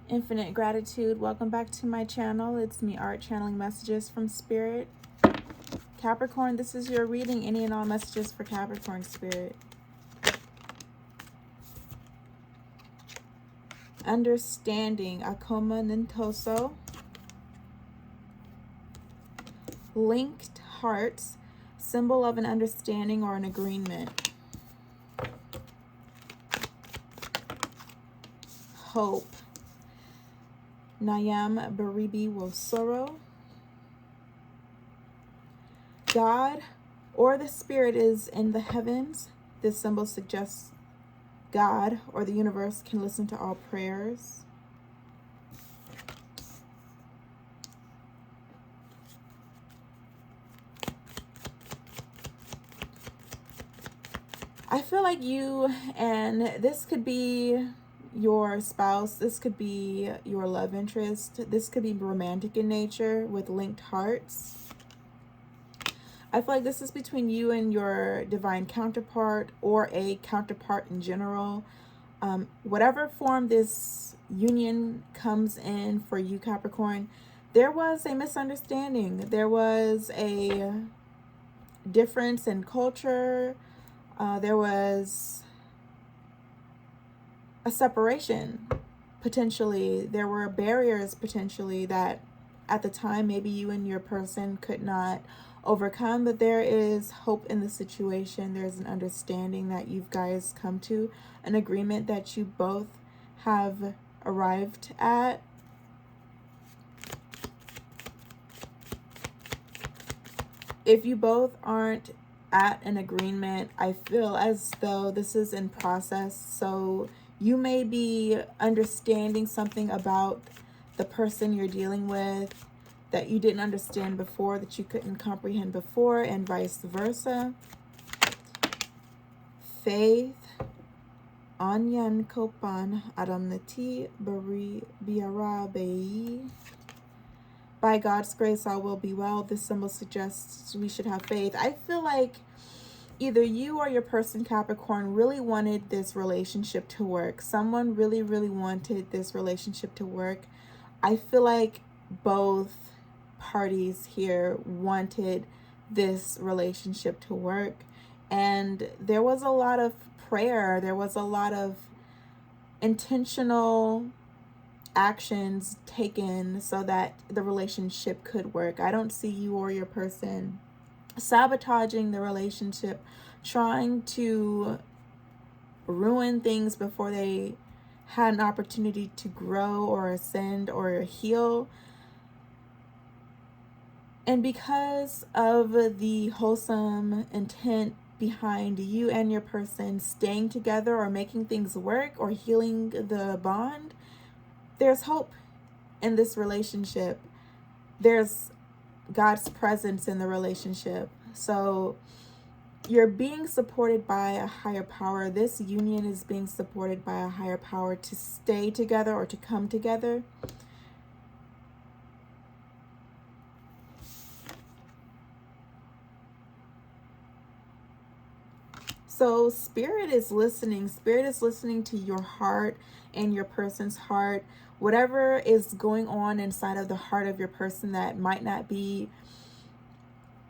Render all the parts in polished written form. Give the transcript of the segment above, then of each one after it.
Infinite gratitude. Welcome back to my channel. It's me, Art, channeling messages from Spirit. Capricorn, this is your reading. Any and all messages for Capricorn Spirit. Understanding. Akoma Nintoso. Linked hearts. Symbol of an understanding or an agreement. Hope. Nayam Baribi Wosoro. God or the Spirit is in the heavens. This symbol suggests God or the universe can listen to all prayers. I feel like you, and this could be your spouse, this could be your love interest, this could be romantic in nature with linked hearts. I feel like this is between you and your divine counterpart or a counterpart in general. Whatever form this union comes in for you, Capricorn, there was a misunderstanding. There was a difference in culture. There was a separation, potentially. There were barriers, potentially, that at the time maybe you and your person could not overcome, but there is hope in the situation. There's an understanding that you guys come to, an agreement that you both have arrived at. If you both aren't at an agreement, I feel as though this is in process. So you may be understanding something about the person you're dealing with that you didn't understand before, that you couldn't comprehend before, and vice versa. Faith. Anyan Kopan Adamnati Bari Biara Bei. By God's grace, all will be well. This symbol suggests we should have faith. I feel like either you or your person, Capricorn, really wanted this relationship to work. Someone really, really wanted this relationship to work. I feel like both parties here wanted this relationship to work. And there was a lot of prayer. There was a lot of intentional actions taken so that the relationship could work. I don't see you or your person sabotaging the relationship, trying to ruin things before they had an opportunity to grow or ascend or heal. And because of the wholesome intent behind you and your person staying together or making things work or healing the bond, there's hope in this relationship. There's God's presence in the relationship. So you're being supported by a higher power. This union is being supported by a higher power to stay together or to come together. So Spirit is listening. Spirit is listening to your heart and your person's heart. Whatever is going on inside of the heart of your person that might not be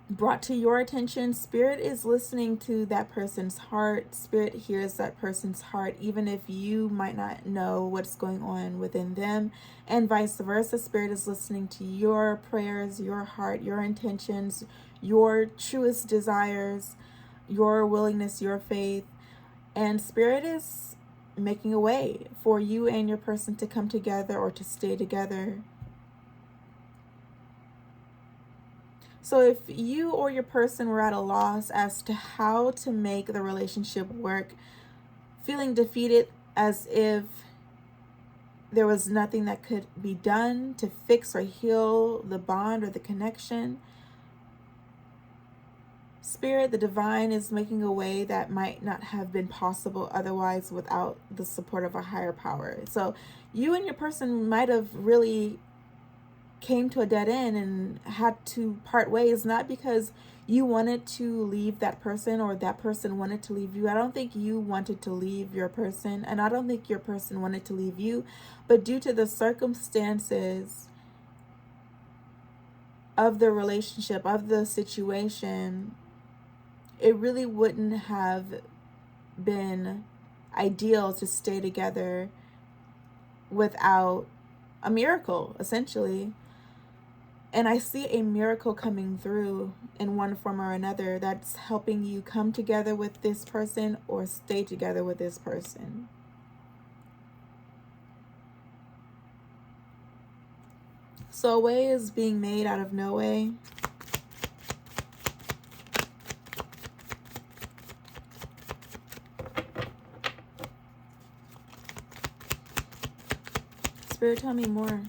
brought to your attention, Spirit is listening to that person's heart. Spirit hears that person's heart, even if you might not know what's going on within them, and vice versa. Spirit is listening to your prayers, your heart, your intentions, your truest desires, your willingness, your faith. And Spirit is making a way for you and your person to come together or to stay together. So if you or your person were at a loss as to how to make the relationship work, feeling defeated as if there was nothing that could be done to fix or heal the bond or the connection, Spirit, the divine, is making a way that might not have been possible otherwise without the support of a higher power. So you and your person might have really came to a dead end and had to part ways, not because you wanted to leave that person or that person wanted to leave you. I don't think you wanted to leave your person, and I don't think your person wanted to leave you, but due to the circumstances of the relationship, of the situation, it really wouldn't have been ideal to stay together without a miracle, essentially. And I see a miracle coming through in one form or another that's helping you come together with this person or stay together with this person. So a way is being made out of no way. Spirit, tell me more.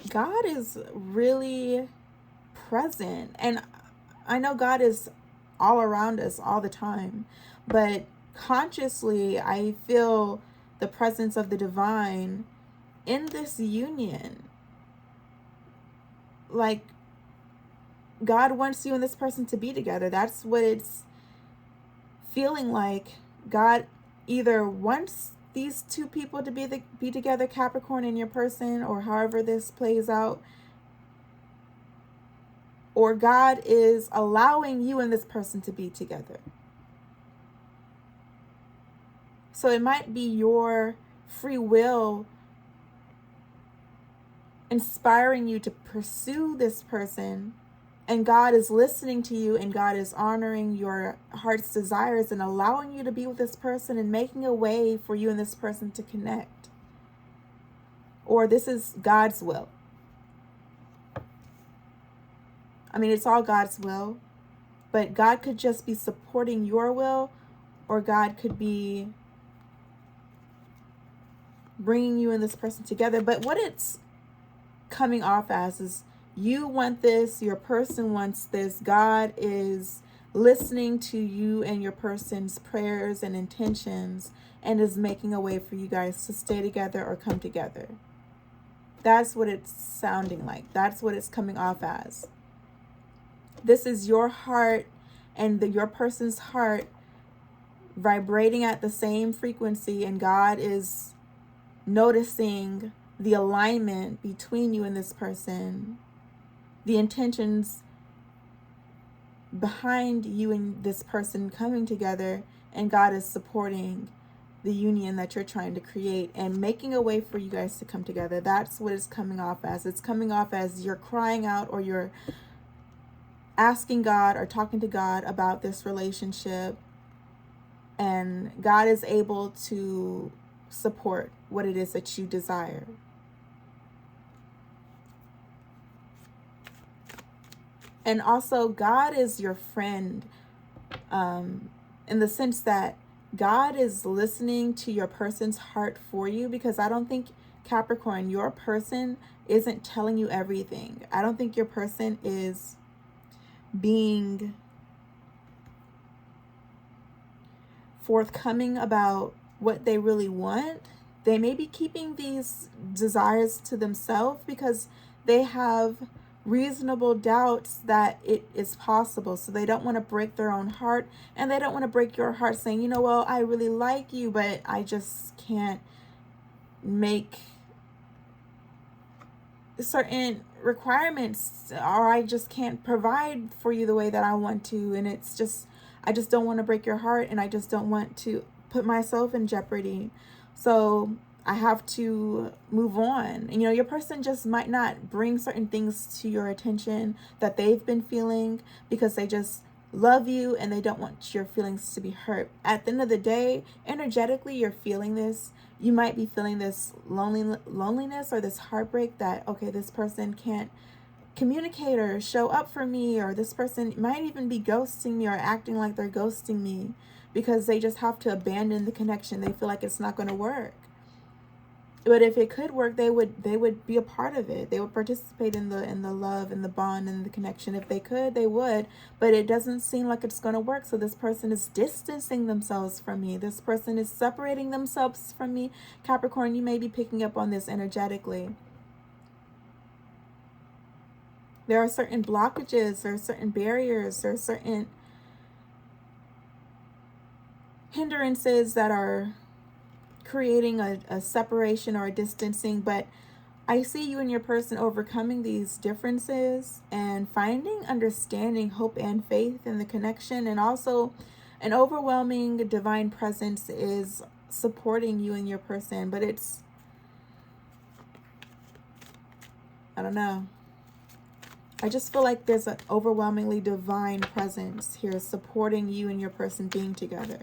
God is really present. And I know God is all around us all the time, but consciously, I feel the presence of the divine in this union. Like, God wants you and this person to be together. That's what it's feeling like. God either wants these two people to be together, Capricorn and your person, or however this plays out, or God is allowing you and this person to be together. So it might be your free will inspiring you to pursue this person, and God is listening to you, and God is honoring your heart's desires and allowing you to be with this person and making a way for you and this person to connect. Or this is God's will. I mean, it's all God's will, but God could just be supporting your will, or God could be bringing you and this person together. But what it's coming off as is you want this, your person wants this. God is listening to you and your person's prayers and intentions and is making a way for you guys to stay together or come together. That's what it's sounding like. That's what it's coming off as. This is your heart and your person's heart vibrating at the same frequency, and God is noticing the alignment between you and this person, the intentions behind you and this person coming together, and God is supporting the union that you're trying to create and making a way for you guys to come together. That's what it's coming off as. It's coming off as you're crying out, or you're asking God or talking to God about this relationship, and God is able to support what it is that you desire. And also, God is your friend, in the sense that God is listening to your person's heart for you, because I don't think, Capricorn, your person isn't telling you everything. I don't think your person is being forthcoming about what they really want. They may be keeping these desires to themselves because they have reasonable doubts that it is possible. So they don't want to break their own heart, and they don't want to break your heart saying, you know, well, I really like you, but I just can't make certain requirements, or I just can't provide for you the way that I want to. And it's just, I just don't want to break your heart, and I just don't want to put myself in jeopardy. So I have to move on. And, you know, your person just might not bring certain things to your attention that they've been feeling because they just love you and they don't want your feelings to be hurt. At the end of the day, energetically, you're feeling this. You might be feeling this loneliness or this heartbreak that, okay, this person can't communicate or show up for me, or this person might even be ghosting me or acting like they're ghosting me because they just have to abandon the connection. They feel like it's not going to work. But if it could work, they would be a part of it. They would participate in the love and the bond and the connection. If they could, they would. But it doesn't seem like it's going to work. So this person is distancing themselves from me. This person is separating themselves from me. Capricorn, you may be picking up on this energetically. There are certain blockages, there are certain barriers, there are certain hindrances that are creating a separation or a distancing. But I see you and your person overcoming these differences and finding understanding, hope, and faith in the connection. And also an overwhelming divine presence is supporting you and your person. But it's, I don't know. I just feel like there's an overwhelmingly divine presence here supporting you and your person being together.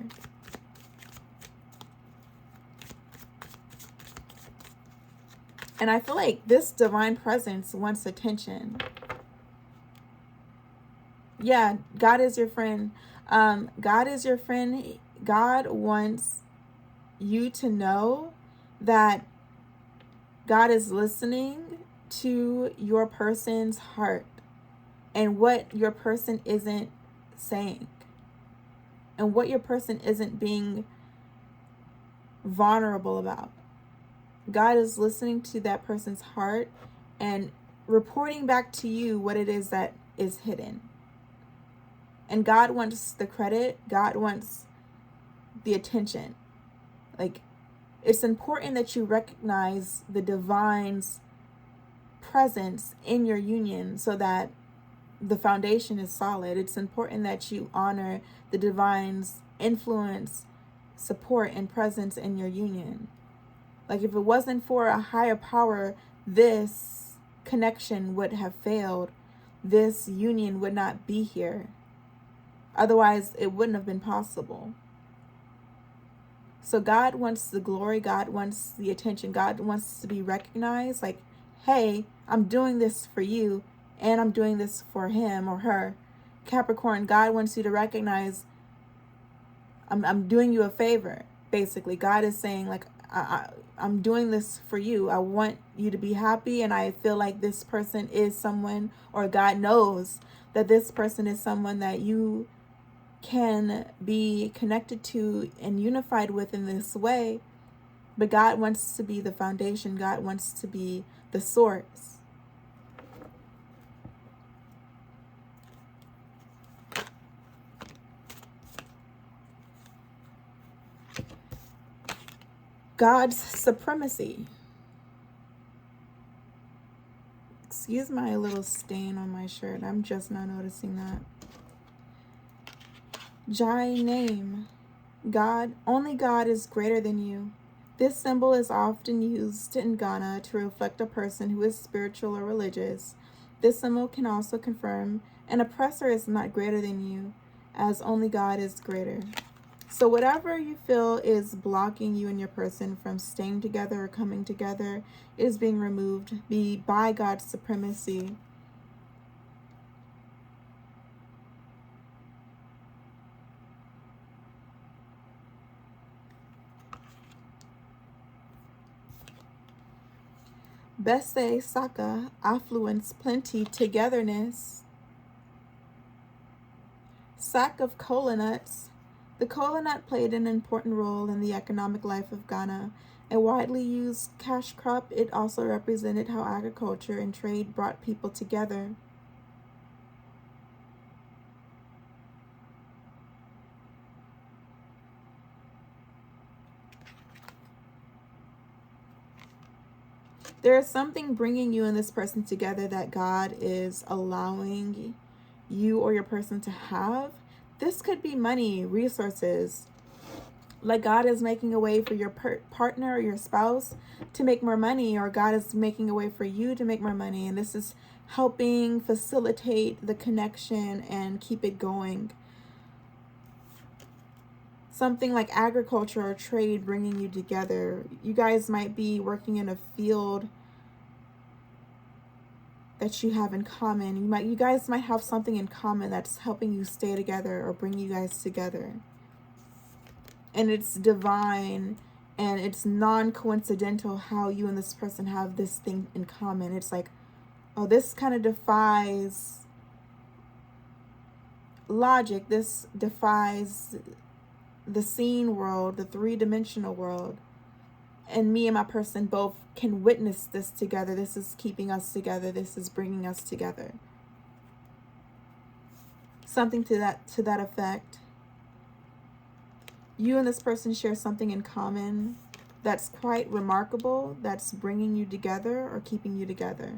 And I feel like this divine presence wants attention. Yeah, God is your friend. God is your friend. God wants you to know that God is listening to your person's heart and what your person isn't saying and what your person isn't being vulnerable about. God is listening to that person's heart and reporting back to you what it is that is hidden. And God wants the credit. God wants the attention. Like, it's important that you recognize the divine's presence in your union so that the foundation is solid. It's important that you honor the divine's influence, support, and presence in your union. Like, if it wasn't for a higher power, this connection would have failed. This union would not be here. Otherwise, it wouldn't have been possible. So God wants the glory. God wants the attention. God wants to be recognized. Like, hey, I'm doing this for you, and I'm doing this for him or her. Capricorn, God wants you to recognize, I'm doing you a favor. Basically, God is saying, like, I'm doing this for you. I want you to be happy, and I feel like this person is someone, or God knows that this person is someone that you can be connected to and unified with in this way. But God wants to be the foundation. God wants to be the source. God's supremacy. Excuse my little stain on my shirt. I'm just not noticing that. Jai name. God, only God is greater than you. This symbol is often used in Ghana to reflect a person who is spiritual or religious. This symbol can also confirm an oppressor is not greater than you, as only God is greater. So whatever you feel is blocking you and your person from staying together or coming together is being removed by God's supremacy. Bese, Saka, affluence, plenty, togetherness. Sack of kola nuts. The kola nut played an important role in the economic life of Ghana. A widely used cash crop, it also represented how agriculture and trade brought people together. There is something bringing you and this person together that God is allowing you or your person to have. This could be money, resources. Like, God is making a way for your partner or your spouse to make more money, or God is making a way for you to make more money. And this is helping facilitate the connection and keep it going. Something like agriculture or trade bringing you together. You guys might be working in a field that you have in common. You guys might have something in common that's helping you stay together or bring you guys together. And it's divine And it's non-coincidental how you and this person have this thing in common. It's like, oh, this kind of defies logic. This defies the seen world, the three-dimensional world. And me and my person both can witness this together. This is keeping us together. This is bringing us together. Something to that effect. You and this person share something in common that's quite remarkable, that's bringing you together or keeping you together.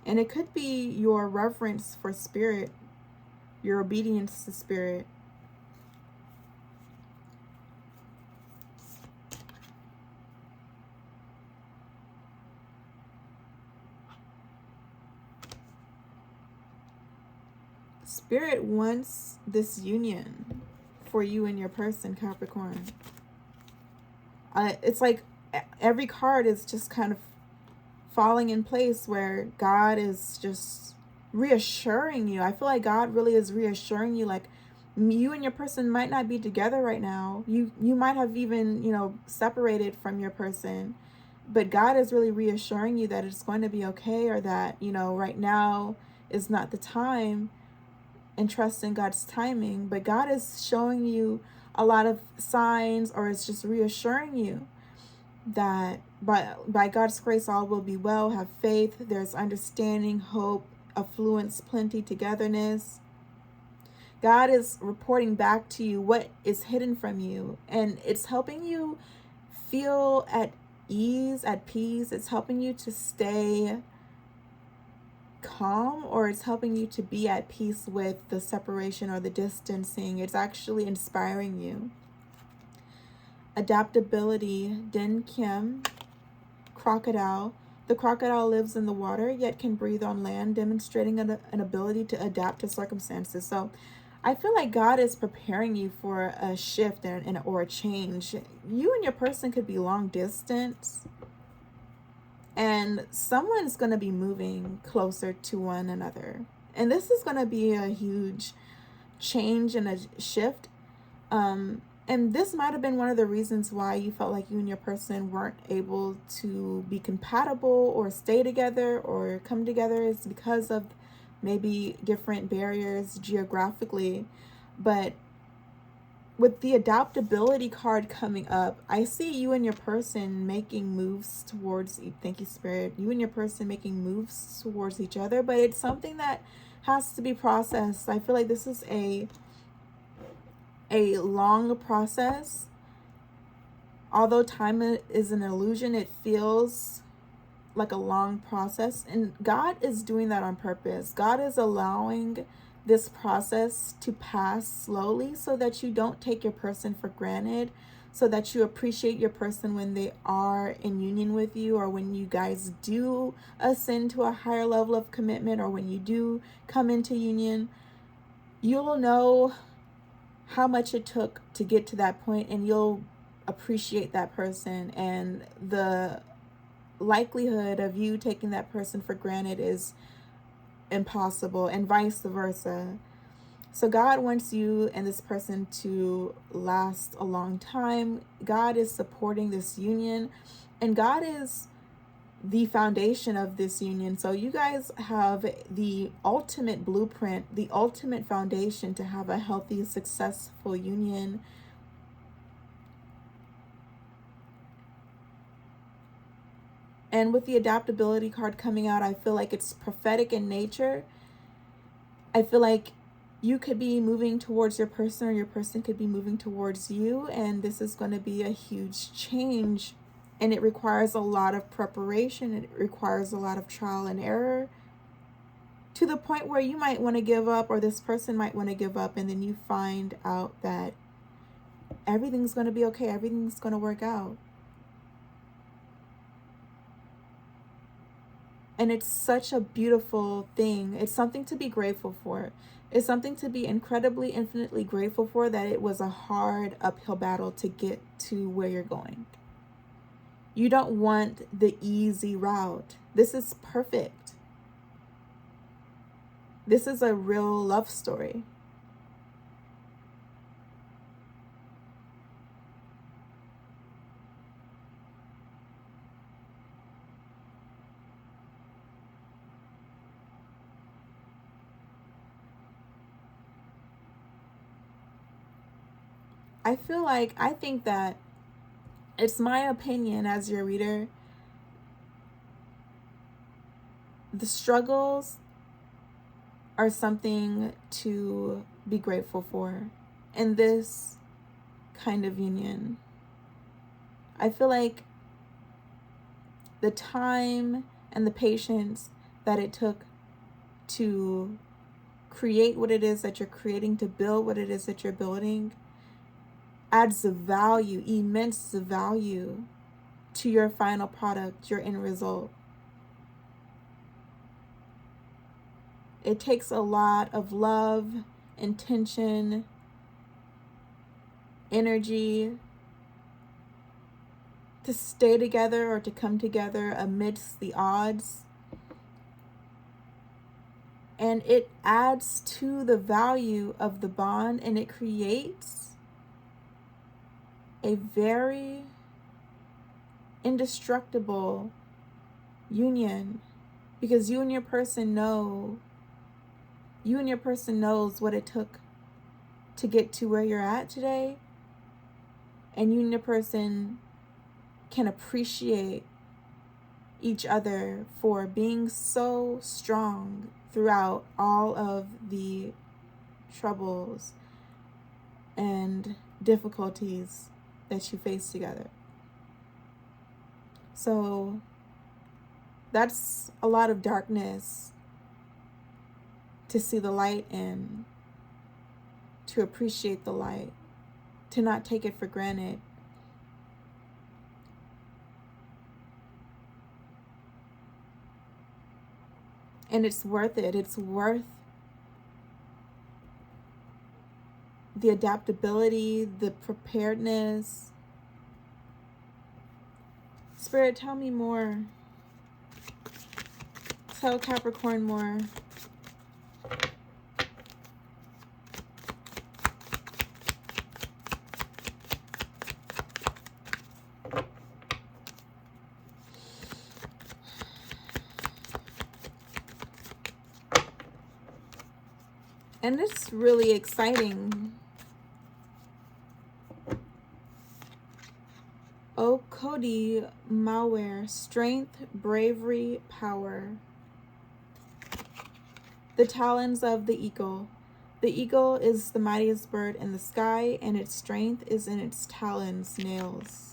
And it could be your reverence for spirit, your obedience to spirit. Spirit wants this union for you and your person, Capricorn. It's like every card is just kind of falling in place where God is just reassuring you. I feel like God really is reassuring you, like you and your person might not be together right now. You might have even, separated from your person, but God is really reassuring you that it's going to be okay, or that, right now is not the time, and trust in God's timing. But God is showing you a lot of signs, or is just reassuring you that by God's grace all will be well. Have faith. There's understanding, hope, affluence, plenty, togetherness. God is reporting back to you what is hidden from you, and it's helping you feel at ease, at peace. It's helping you to stay calm, or it's helping you to be at peace with the separation or the distancing. It's actually inspiring you. Adaptability, Din Kim, crocodile. The crocodile lives in the water, yet can breathe on land, demonstrating an ability to adapt to circumstances. So I feel like God is preparing you for a shift or a change. You and your person could be long distance, and someone's going to be moving closer to one another. And this is going to be a huge change and a shift. And this might have been one of the reasons why you felt like you and your person weren't able to be compatible or stay together or come together, is because of maybe different barriers geographically. But with the adaptability card coming up, I see you and your person making moves towards, thank you, Spirit, you and your person making moves towards each other, but it's something that has to be processed. I feel like this is a long process. Although time is an illusion, it feels like a long process, and God is doing that on purpose. God is allowing this process to pass slowly so that you don't take your person for granted, so that you appreciate your person when they are in union with you, or when you guys do ascend to a higher level of commitment, or when you do come into union. You'll know how much it took to get to that point, and you'll appreciate that person, and the likelihood of you taking that person for granted is impossible, and vice versa. So God wants you and this person to last a long time. God is supporting this union, and God is the foundation of this union. So you guys have the ultimate blueprint, the ultimate foundation to have a healthy, successful union. And with the adaptability card coming out, I feel like it's prophetic in nature. I feel like you could be moving towards your person, or your person could be moving towards you, and this is going to be a huge change. And it requires a lot of preparation. It requires a lot of trial and error, to the point where you might want to give up, or this person might want to give up, and then you find out that everything's going to be okay. Everything's going to work out. And it's such a beautiful thing. It's something to be grateful for. It's something to be incredibly, infinitely grateful for, that it was a hard uphill battle to get to where you're going. You don't want the easy route. This is perfect. This is a real love story. . I think that it's my opinion as your reader, the struggles are something to be grateful for in this kind of union. I feel like the time and the patience that it took to create what it is that you're creating, to build what it is that you're building, adds the value, immense value to your final product, your end result. It takes a lot of love, intention, energy to stay together or to come together amidst the odds. And it adds to the value of the bond, and it creates a very indestructible union, because you and your person knows what it took to get to where you're at today, and you and your person can appreciate each other for being so strong throughout all of the troubles and difficulties that you face together. So that's a lot of darkness to see the light in, to appreciate the light, to not take it for granted. And it's worth it. It's worth the adaptability, the preparedness. Spirit, tell me more. Tell Capricorn more. And it's really exciting. Oh, Cody Malware, strength, bravery, power. The talons of the eagle. The eagle is the mightiest bird in the sky, and its strength is in its talons, nails.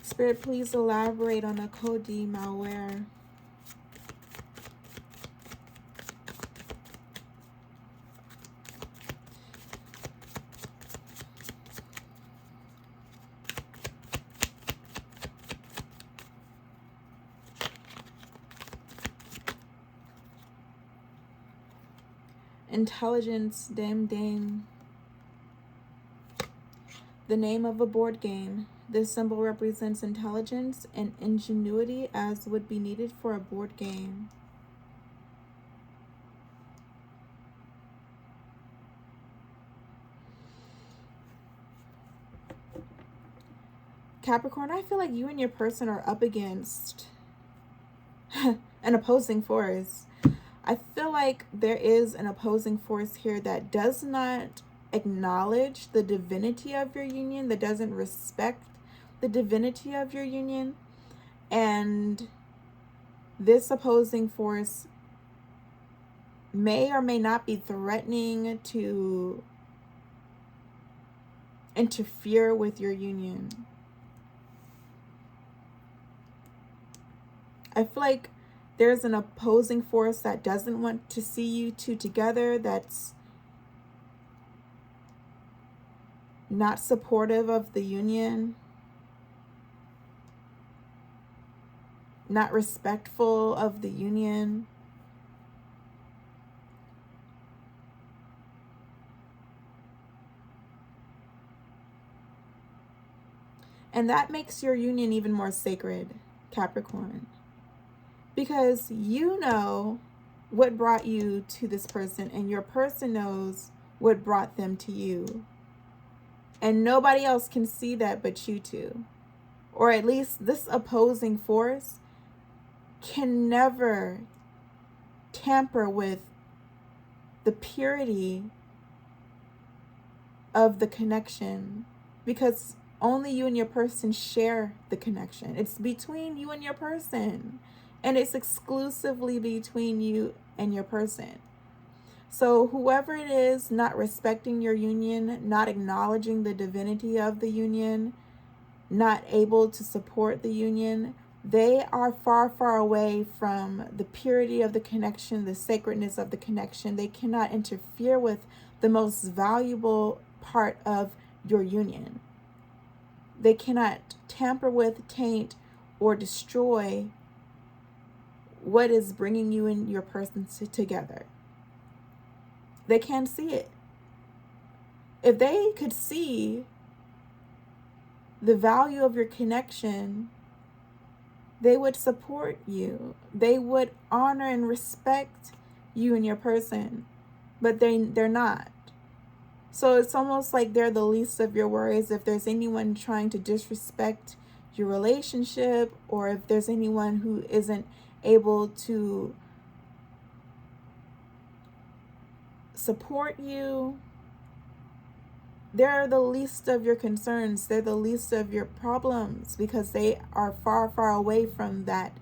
Spirit, please elaborate on a Cody Malware. Intelligence, dame. The name of a board game. This symbol represents intelligence and ingenuity as would be needed for a board game. Capricorn, I feel like you and your person are up against an opposing force. I feel like there is an opposing force here that does not acknowledge the divinity of your union, that doesn't respect the divinity of your union. And this opposing force may or may not be threatening to interfere with your union. I feel like there's an opposing force that doesn't want to see you two together, that's not supportive of the union, not respectful of the union. And that makes your union even more sacred, Capricorn. Because you know what brought you to this person, and your person knows what brought them to you. And nobody else can see that but you two. Or at least this opposing force can never tamper with the purity of the connection, because only you and your person share the connection. It's between you and your person, and it's exclusively between you and your person. So whoever it is not respecting your union, not acknowledging the divinity of the union, not able to support the union, they are far, far away from the purity of the connection, the sacredness of the connection. They cannot interfere with the most valuable part of your union. They cannot tamper with, taint, or destroy what is bringing you and your person together. They can't see it. If they could see the value of your connection, they would support you. They would honor and respect you and your person, but they're not. So it's almost like they're the least of your worries. If there's anyone trying to disrespect your relationship, or if there's anyone who isn't able to support you, they're the least of your concerns. They're the least of your problems, because they are far, far away from that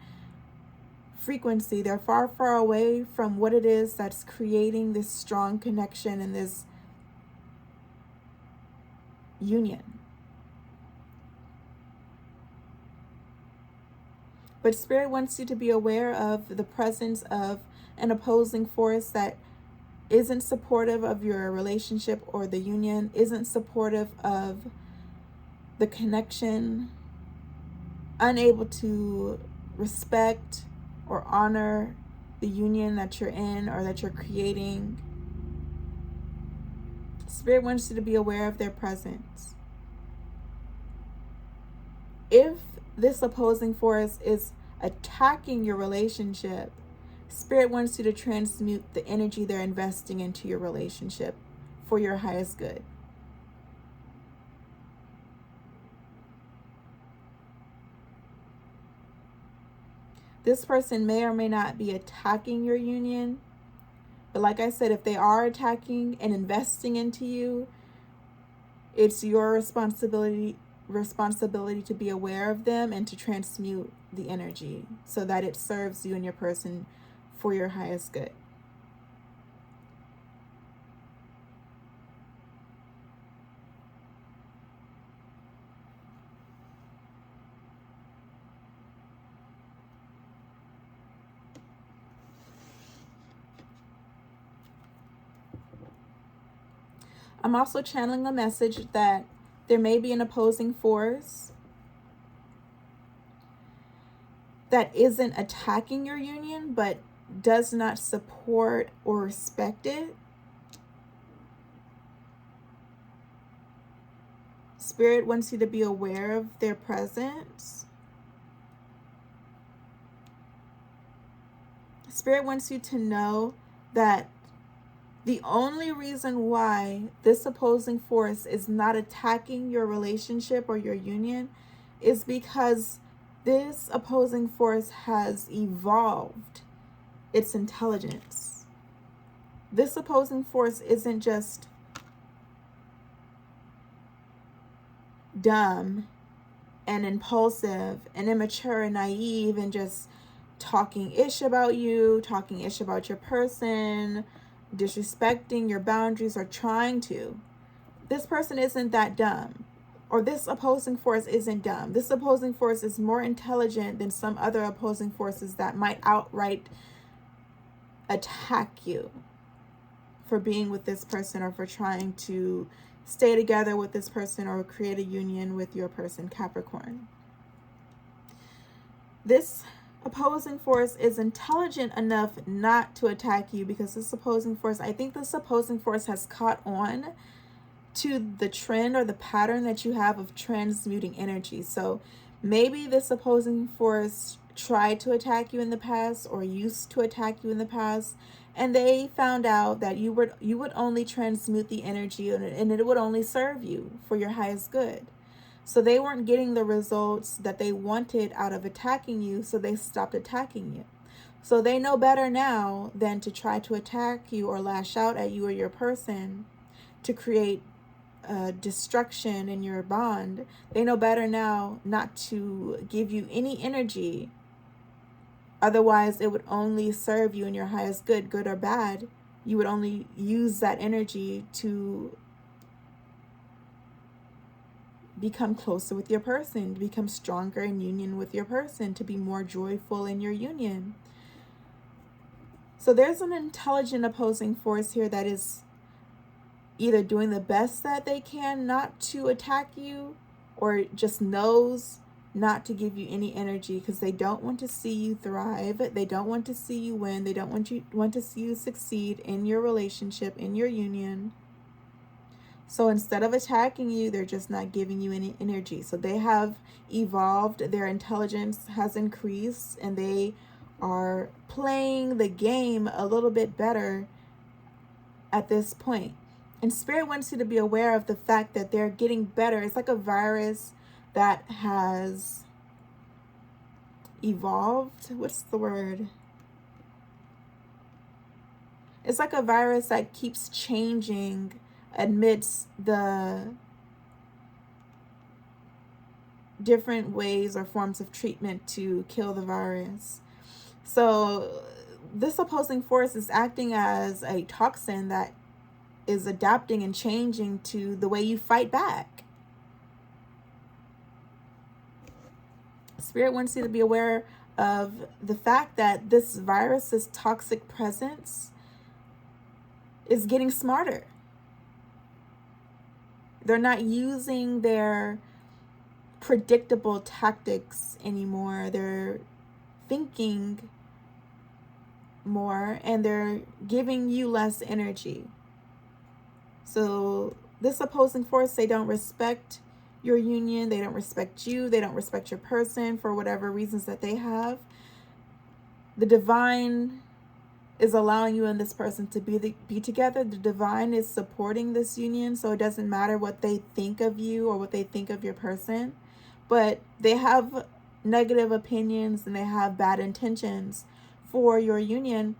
frequency. They're far, far away from what it is that's creating this strong connection and this union. But Spirit wants you to be aware of the presence of an opposing force that isn't supportive of your relationship or the union, isn't supportive of the connection, unable to respect or honor the union that you're in or that you're creating. Spirit wants you to be aware of their presence. If this opposing force is attacking your relationship, Spirit wants you to transmute the energy they're investing into your relationship for your highest good. This person may or may not be attacking your union, but like I said, if they are attacking and investing into you, it's your responsibility to be aware of them and to transmute the energy so that it serves you and your person for your highest good. I'm also channeling a message that there may be an opposing force that isn't attacking your union, but does not support or respect it. Spirit wants you to be aware of their presence. Spirit wants you to know that the only reason why this opposing force is not attacking your relationship or your union is because this opposing force has evolved its intelligence. This opposing force isn't just dumb and impulsive and immature and naive and just talking ish about you, talking ish about your person, disrespecting your boundaries, or trying to. This person isn't that dumb, or this opposing force isn't dumb. This opposing force is more intelligent than some other opposing forces that might outright attack you for being with this person or for trying to stay together with this person or create a union with your person, Capricorn. This opposing force is intelligent enough not to attack you, because this opposing force, I think this opposing force has caught on to the trend or the pattern that you have of transmuting energy. So maybe this opposing force tried to attack you in the past or used to attack you in the past, and they found out that you would only transmute the energy and it would only serve you for your highest good. So they weren't getting the results that they wanted out of attacking you, so they stopped attacking you. So they know better now than to try to attack you or lash out at you or your person to create destruction in your bond. They know better now not to give you any energy. Otherwise, it would only serve you in your highest good, good or bad. You would only use that energy to become closer with your person, to become stronger in union with your person, to be more joyful in your union. So there's an intelligent opposing force here that is either doing the best that they can not to attack you, or just knows not to give you any energy because they don't want to see you thrive. They don't want to see you win. They don't want to see you succeed in your relationship, in your union. So instead of attacking you, they're just not giving you any energy. So they have evolved, their intelligence has increased, and they are playing the game a little bit better at this point. And Spirit wants you to be aware of the fact that they're getting better. It's like a virus that has evolved. What's the word? It's like a virus that keeps changing amidst the different ways or forms of treatment to kill the virus. So this opposing force is acting as a toxin that is adapting and changing to the way you fight back. Spirit wants you to be aware of the fact that this virus's toxic presence is getting smarter. They're not using their predictable tactics anymore. They're thinking more, and they're giving you less energy. So this opposing force, they don't respect your union. They don't respect you. They don't respect your person for whatever reasons that they have. The divine is allowing you and this person to be together. The divine is supporting this union. So it doesn't matter what they think of you or what they think of your person. But they have negative opinions and they have bad intentions for your union.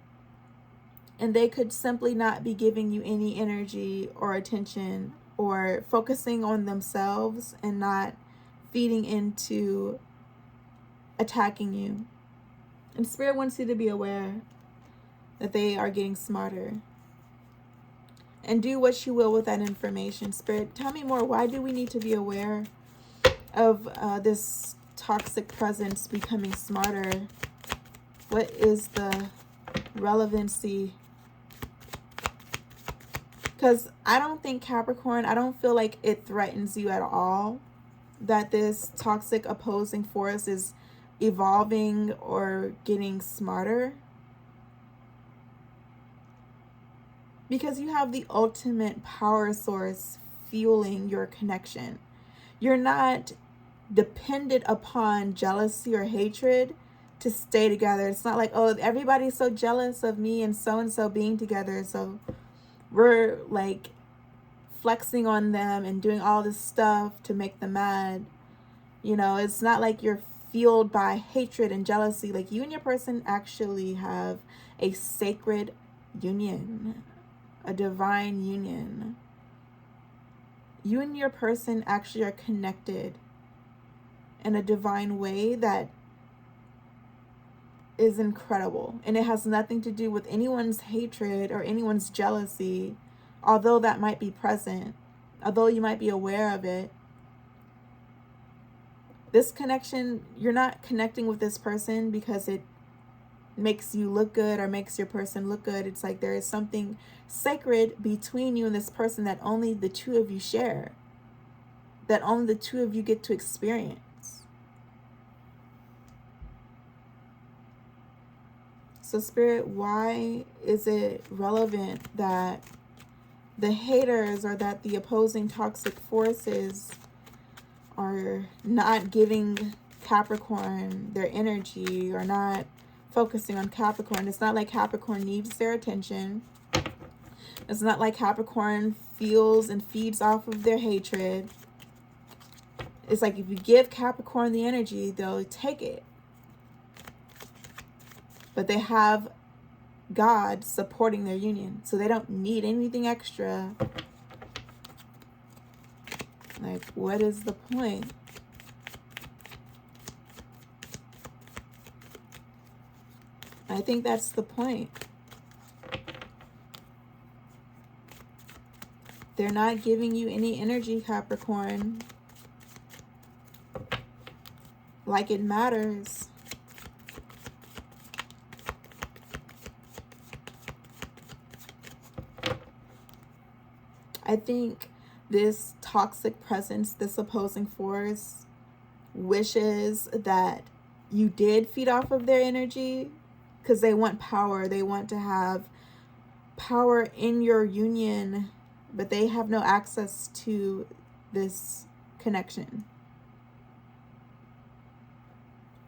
And they could simply not be giving you any energy or attention, or focusing on themselves and not feeding into attacking you. And Spirit wants you to be aware that they are getting smarter. And do what you will with that information. Spirit, tell me more. Why do we need to be aware of this toxic presence becoming smarter? What is the relevancy? Because I don't think Capricorn, I don't feel like it threatens you at all that this toxic opposing force is evolving or getting smarter. Because you have the ultimate power source fueling your connection. You're not dependent upon jealousy or hatred to stay together. It's not like, oh, everybody's so jealous of me and so being together, so we're like flexing on them and doing all this stuff to make them mad. You know, it's not like you're fueled by hatred and jealousy. Like, you and your person actually have a sacred union, a divine union. You and your person actually are connected in a divine way that is incredible. And it has nothing to do with anyone's hatred or anyone's jealousy, although that might be present, although you might be aware of it. This connection, you're not connecting with this person because it makes you look good or makes your person look good. It's like there is something sacred between you and this person that only the two of you share, that only the two of you get to experience. So Spirit, why is it relevant that the haters or that the opposing toxic forces are not giving Capricorn their energy or not focusing on Capricorn? It's not like Capricorn needs their attention. It's not like Capricorn feels and feeds off of their hatred. It's like if you give Capricorn the energy, they'll take it. but they have God supporting their union, so they don't need anything extra. Like, what is the point? I think that's the point. They're not giving you any energy, Capricorn. Like it matters. I think this toxic presence, this opposing force, wishes that you did feed off of their energy, because they want power. They want to have power in your union, but they have no access to this connection.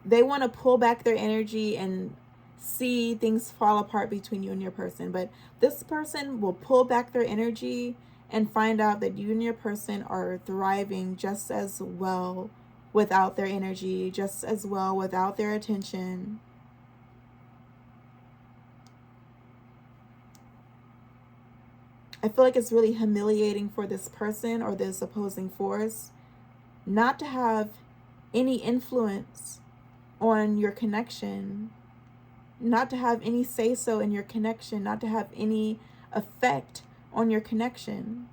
They want to pull back their energy and see things fall apart between you and your person, but this person will pull back their energy and find out that you and your person are thriving just as well without their energy, just as well without their attention. I feel like it's really humiliating for this person or this opposing force not to have any influence on your connection, not to have any say-so in your connection, not to have any effect on your connection.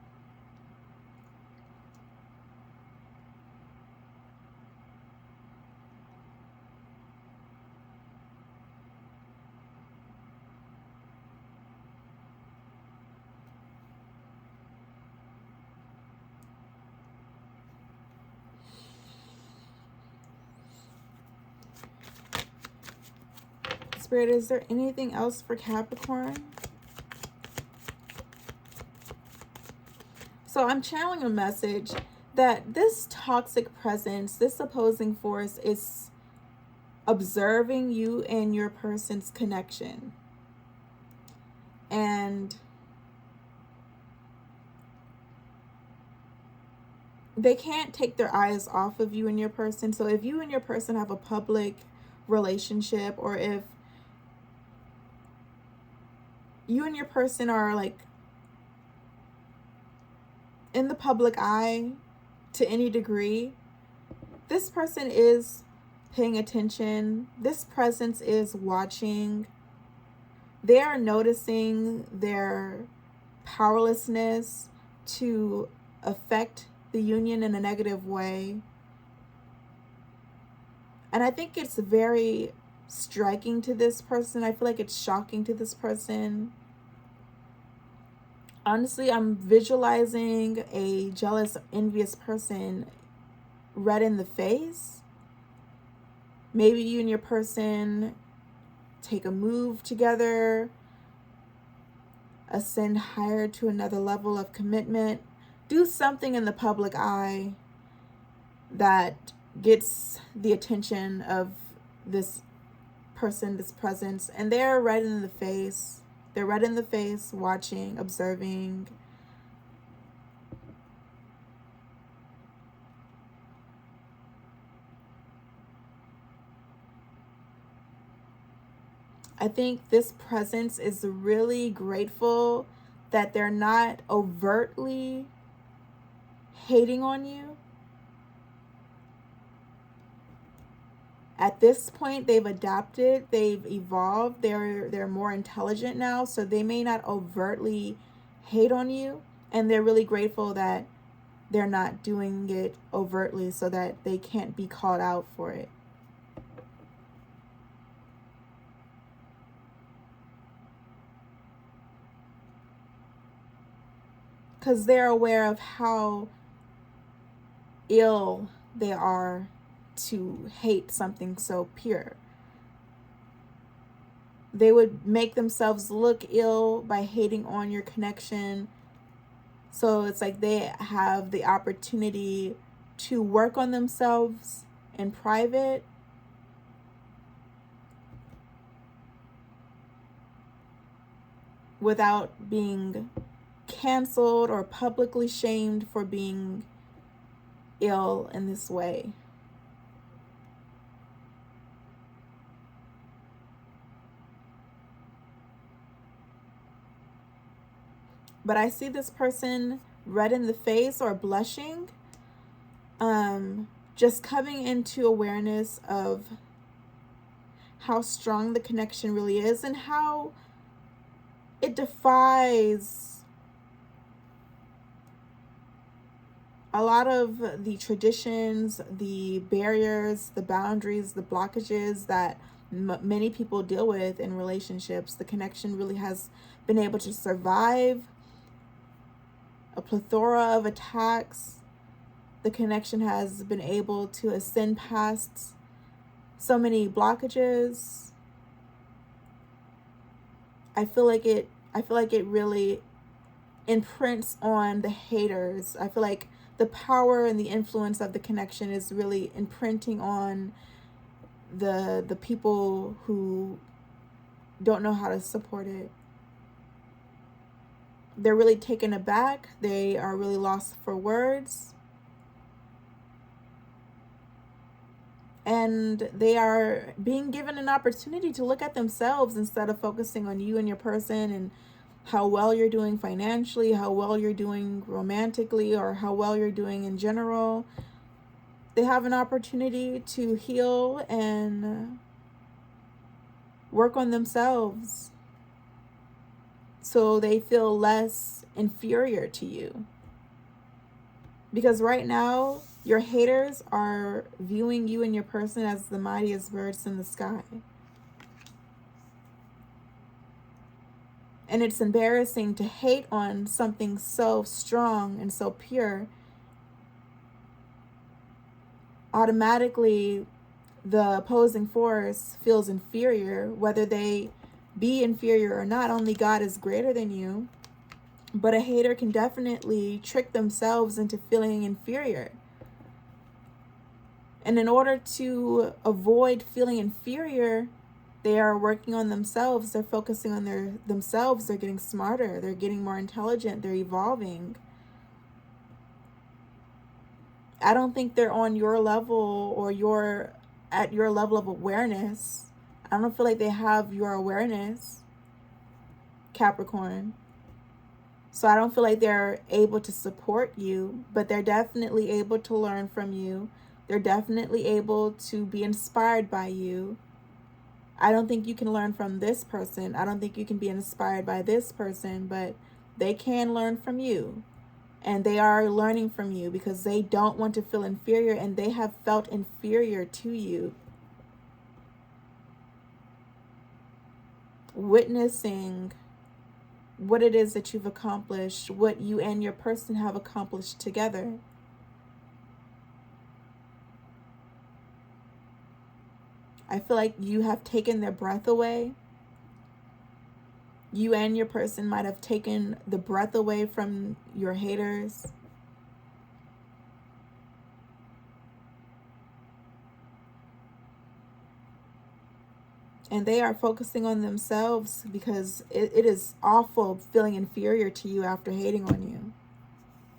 Spirit, is there anything else for Capricorn? So I'm channeling a message that this toxic presence, this opposing force, is observing you and your person's connection. And they can't take their eyes off of you and your person. So if you and your person have a public relationship, or if you and your person are like in the public eye to any degree, this person is paying attention. This presence is watching. They are noticing their powerlessness to affect the union in a negative way. And I think it's very striking to this person. I feel like it's shocking to this person. Honestly, I'm visualizing a jealous, envious person red in the face. Maybe you and your person take a move together, ascend higher to another level of commitment, do something in the public eye that gets the attention of this person, this presence, and they're red in the face. They're red in the face, watching, observing. I think this presence is really grateful that they're not overtly hating on you. At this point, they've adapted, they've evolved, they're more intelligent now, so they may not overtly hate on you, and they're really grateful that they're not doing it overtly so that they can't be called out for it. Because they're aware of how ill they are to hate something so pure. They would make themselves look ill by hating on your connection. So it's like they have the opportunity to work on themselves in private, without being canceled or publicly shamed for being ill in this way. But I see this person red in the face or blushing, just coming into awareness of how strong the connection really is and how it defies a lot of the traditions, the barriers, the boundaries, the blockages that many people deal with in relationships. The connection really has been able to survive a plethora of attacks. The connection has been able to ascend past so many blockages. I feel like it really imprints on the haters. I feel like the power and the influence of the connection is really imprinting on the people who don't know how to support it. They're really taken aback. They are really lost for words. And they are being given an opportunity to look at themselves instead of focusing on you and your person and how well you're doing financially, how well you're doing romantically, or how well you're doing in general. They have an opportunity to heal and work on themselves so they feel less inferior to you. Because right now, your haters are viewing you and your person as the mightiest birds in the sky. And it's embarrassing to hate on something so strong and so pure. Automatically, the opposing force feels inferior, whether they be inferior or not. Only God is greater than you. But a hater can definitely trick themselves into feeling inferior. And in order to avoid feeling inferior, they are working on themselves. They're focusing on themselves. They're getting smarter. They're getting more intelligent. They're evolving. I don't think they're on your level or at your level of awareness. I don't feel like they have your awareness, Capricorn. So I don't feel like they're able to support you, but they're definitely able to learn from you. They're definitely able to be inspired by you. I don't think you can learn from this person. I don't think you can be inspired by this person, but they can learn from you. And they are learning from you because they don't want to feel inferior, and they have felt inferior to you. Witnessing what it is that you've accomplished, what you and your person have accomplished together. I feel like you have taken their breath away. You and your person might have taken the breath away from your haters. And they are focusing on themselves because it is awful feeling inferior to you after hating on you.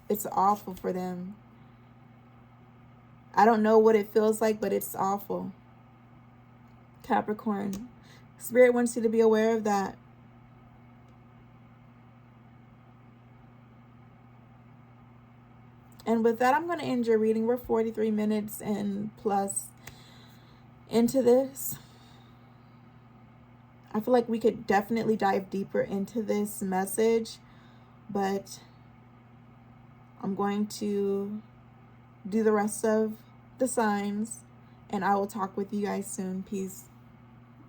It's awful for them. I don't know what it feels like, but it's awful. Capricorn, Spirit wants you to be aware of that. And with that, I'm going to end your reading. We're 43 minutes and plus into this. I feel like we could definitely dive deeper into this message, but I'm going to do the rest of the signs, and I will talk with you guys soon. Peace.